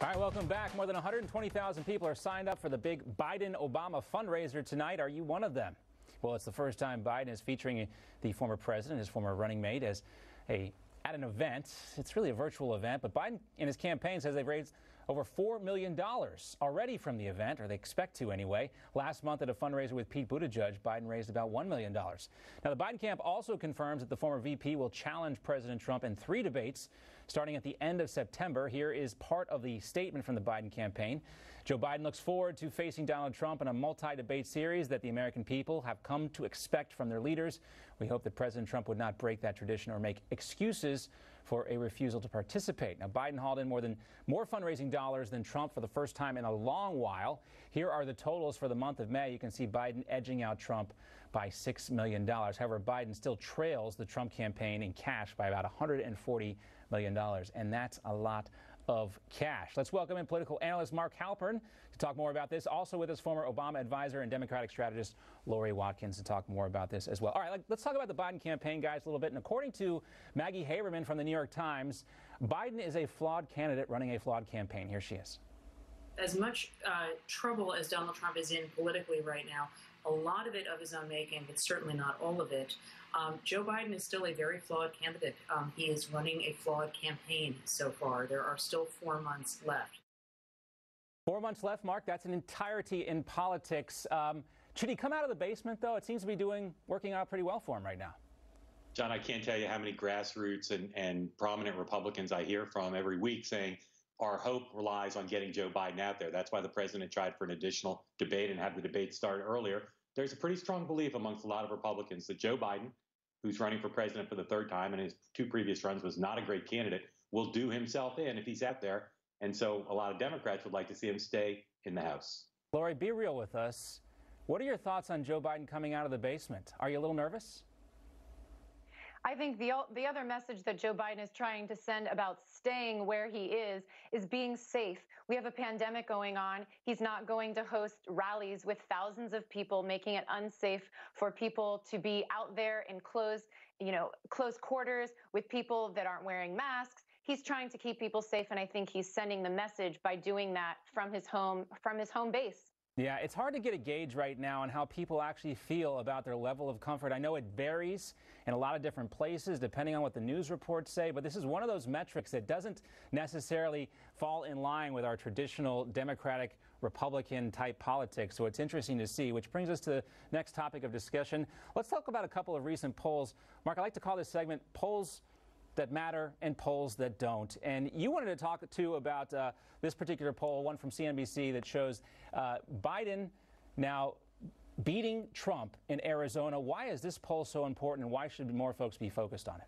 All right, welcome back. More than 120,000 people are signed up for the big Biden-Obama fundraiser tonight. Are you one of them? Well, it's the first time Biden is featuring the former president, his former running mate, at an event. It's really a virtual event, but Biden in his campaign says they've raised over $4 million already from the event, or they expect to anyway. Last month at a fundraiser with Pete Buttigieg, Biden raised about $1 million. Now, the Biden camp also confirms that the former VP will challenge President Trump in 3 debates starting at the end of September. Here is part of the statement from the Biden campaign. Joe Biden looks forward to facing Donald Trump in a multi-debate series that the American people have come to expect from their leaders. We hope that President Trump would not break that tradition or make excuses for a refusal to participate. Now, Biden hauled in more fundraising dollars than Trump for the first time in a long while. Here are the totals for the month of May. You can see Biden edging out Trump by $6 million. However, Biden still trails the Trump campaign in cash by about $140 million, and that's a lot of cash. Let's welcome in political analyst Mark Halperin to talk more about this. Also with us, former Obama advisor and Democratic strategist Laurie Watkins to talk more about this as well. All right, let's talk about the Biden campaign, guys, a little bit. And according to Maggie Haberman from the New York Times, Biden is a flawed candidate running a flawed campaign. Here she is. As much trouble as Donald Trump is in politically right now, a lot of it of his own making, but certainly not all of it. Joe Biden is still a very flawed candidate. He is running a flawed campaign so far. There are still 4 months left. 4 months left, Mark. That's an entirety in politics. Should he come out of the basement, though? It seems to be working out pretty well for him right now. John, I can't tell you how many grassroots and prominent Republicans I hear from every week saying our hope relies on getting Joe Biden out there. That's why the president tried for an additional debate and had the debate start earlier. There's a pretty strong belief amongst a lot of Republicans that Joe Biden, who's running for president for the 3rd time and his 2 previous runs was not a great candidate, will do himself in if he's out there. And so a lot of Democrats would like to see him stay in the House. Laurie, be real with us. What are your thoughts on Joe Biden coming out of the basement? Are you a little nervous? I think the other message that Joe Biden is trying to send about staying where he is being safe. We have a pandemic going on. He's not going to host rallies with thousands of people, making it unsafe for people to be out there in close quarters with people that aren't wearing masks. He's trying to keep people safe, and I think he's sending the message by doing that from his home base. Yeah, it's hard to get a gauge right now on how people actually feel about their level of comfort. I know it varies in a lot of different places depending on what the news reports say, but this is one of those metrics that doesn't necessarily fall in line with our traditional Democratic Republican type politics. So it's interesting to see, which brings us to the next topic of discussion. Let's talk about a couple of recent polls. Mark, I like to call this segment Polls That Matter and Polls That Don't. And you wanted to talk, too, about this particular poll, one from CNBC, that shows Biden now beating Trump in Arizona. Why is this poll so important, and why should more folks be focused on it?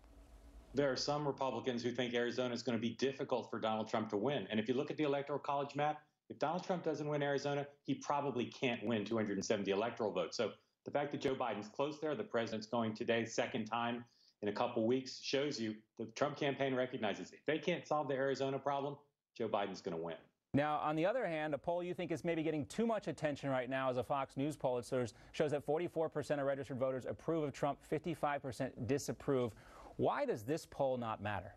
There are some Republicans who think Arizona is going to be difficult for Donald Trump to win. And if you look at the Electoral College map, if Donald Trump doesn't win Arizona, he probably can't win 270 electoral votes. So the fact that Joe Biden's close there, the president's going today, 2nd time in a couple weeks, shows you the Trump campaign recognizes if they can't solve the Arizona problem, Joe Biden's going to win. Now, on the other hand, a poll you think is maybe getting too much attention right now is a Fox News poll. It shows that 44% of registered voters approve of Trump, 55% disapprove. Why does this poll not matter?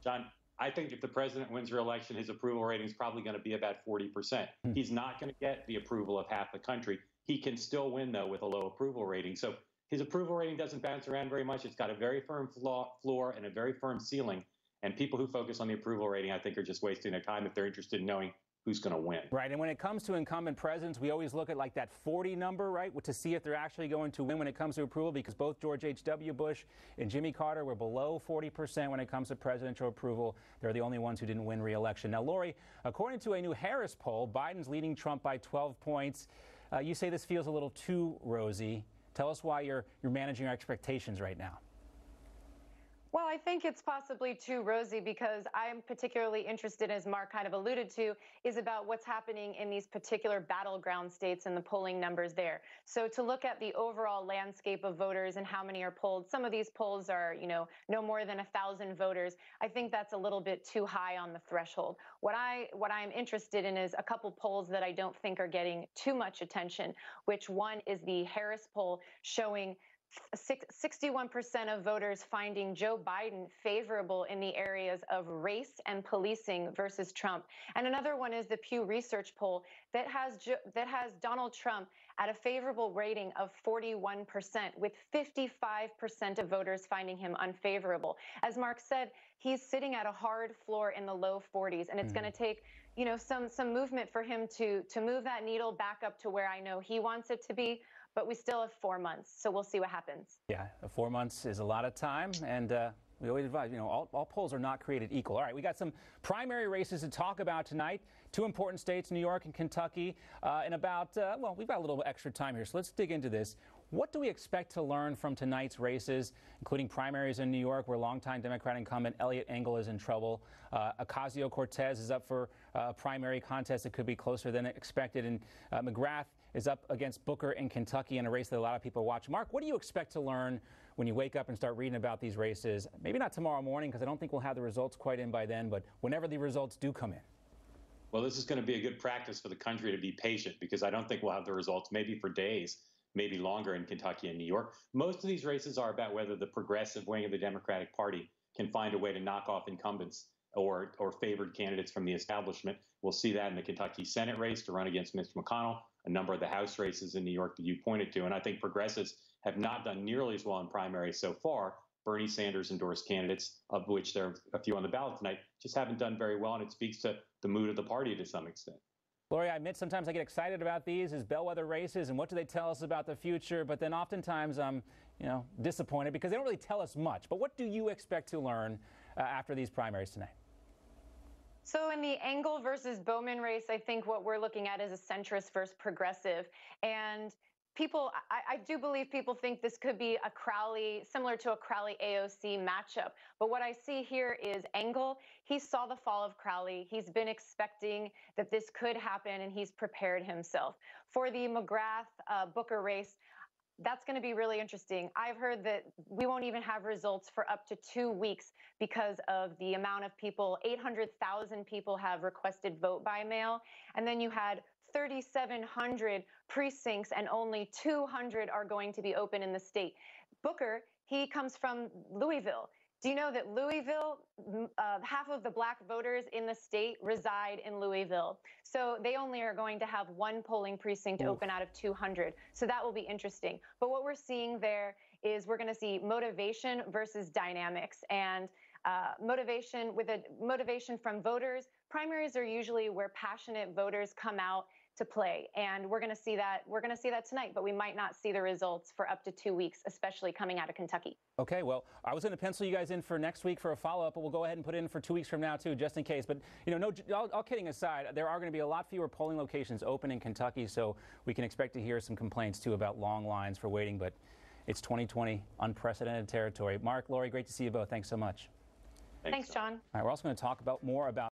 John, I think if the president wins re-election, his approval rating is probably going to be about 40%. He's not going to get the approval of half the country. He can still win, though, with a low approval rating. So his approval rating doesn't bounce around very much. It's got a very firm floor and a very firm ceiling. And people who focus on the approval rating, I think, are just wasting their time if they're interested in knowing who's going to win. Right. And when it comes to incumbent presidents, we always look at like that 40 number, right, to see if they're actually going to win when it comes to approval, because both George H.W. Bush and Jimmy Carter were below 40% when it comes to presidential approval. They're the only ones who didn't win re-election. Now, Laurie, according to a new Harris poll, Biden's leading Trump by 12 points. You say this feels a little too rosy. Tell us why you're managing your expectations right now. Well, I think it's possibly too rosy because I'm particularly interested, as Mark kind of alluded to, is about what's happening in these particular battleground states and the polling numbers there. So to look at the overall landscape of voters and how many are polled, some of these polls are, no more than 1,000 voters. I think that's a little bit too high on the threshold. What I'm interested in is a couple polls that I don't think are getting too much attention, which one is the Harris poll showing 61% of voters finding Joe Biden favorable in the areas of race and policing versus Trump. And another one is the Pew Research poll that has Donald Trump at a favorable rating of 41%, with 55% of voters finding him unfavorable. As Mark said, he's sitting at a hard floor in the low 40s, and it's going to take, you know, some movement for him to move that needle back up to where I know he wants it to be. But we still have 4 months, so we'll see what happens. Yeah, 4 months is a lot of time, and we always advise, you know, all polls are not created equal. All right, we got some primary races to talk about tonight. 2 important states, New York and Kentucky, in about, well, we've got a little extra time here, so let's dig into this. What do we expect to learn from tonight's races, including primaries in New York, where longtime Democrat incumbent Eliot Engel is in trouble? Ocasio-Cortez is up for a primary contest that could be closer than expected, and McGrath is up against Booker in Kentucky in a race that a lot of people watch. Mark, what do you expect to learn when you wake up and start reading about these races? Maybe not tomorrow morning, because I don't think we'll have the results quite in by then, but whenever the results do come in. Well, this is going to be a good practice for the country to be patient, because I don't think we'll have the results maybe for days, maybe longer in Kentucky and New York. Most of these races are about whether the progressive wing of the Democratic Party can find a way to knock off incumbents or favored candidates from the establishment. We'll see that in the Kentucky Senate race to run against Mitch McConnell, a number of the House races in New York that you pointed to. And I think progressives have not done nearly as well in primaries so far. Bernie Sanders endorsed candidates, of which there are a few on the ballot tonight, just haven't done very well, and it speaks to the mood of the party to some extent. Laurie, I admit sometimes I get excited about these as bellwether races and what do they tell us about the future, but then oftentimes I'm, you know, disappointed because they don't really tell us much. But what do you expect to learn after these primaries tonight? So in the Engel versus Bowman race, I think what we're looking at is a centrist versus progressive. And people, I do believe people think this could be a Crowley, similar to a Crowley AOC matchup. But what I see here is Engel, he saw the fall of Crowley. He's been expecting that this could happen, and he's prepared himself. For the McGrath-Booker race, that's going to be really interesting. I've heard that we won't even have results for up to 2 weeks because of the amount of people. 800,000 people have requested vote by mail. And then you had 3,700 precincts and only 200 are going to be open in the state. Booker, he comes from Louisville. Do you know that Louisville, half of the black voters in the state reside in Louisville? So they only are going to have 1 polling precinct open out of 200. So that will be interesting. But what we're seeing there is we're going to see motivation versus dynamics, and motivation from voters. Primaries are usually where passionate voters come out to play, and we're going to see that. We're going to see that tonight, but we might not see the results for up to 2 weeks, especially coming out of Kentucky. Okay, well, I was going to pencil you guys in for next week for a follow-up, but we'll go ahead and put it in for 2 weeks from now too, just in case. But you know, all kidding aside, there are going to be a lot fewer polling locations open in Kentucky, so we can expect to hear some complaints too about long lines for waiting. But it's 2020, unprecedented territory. Mark, Laurie, great to see you both. Thanks so much. Thanks, John. All right, we're also going to talk more about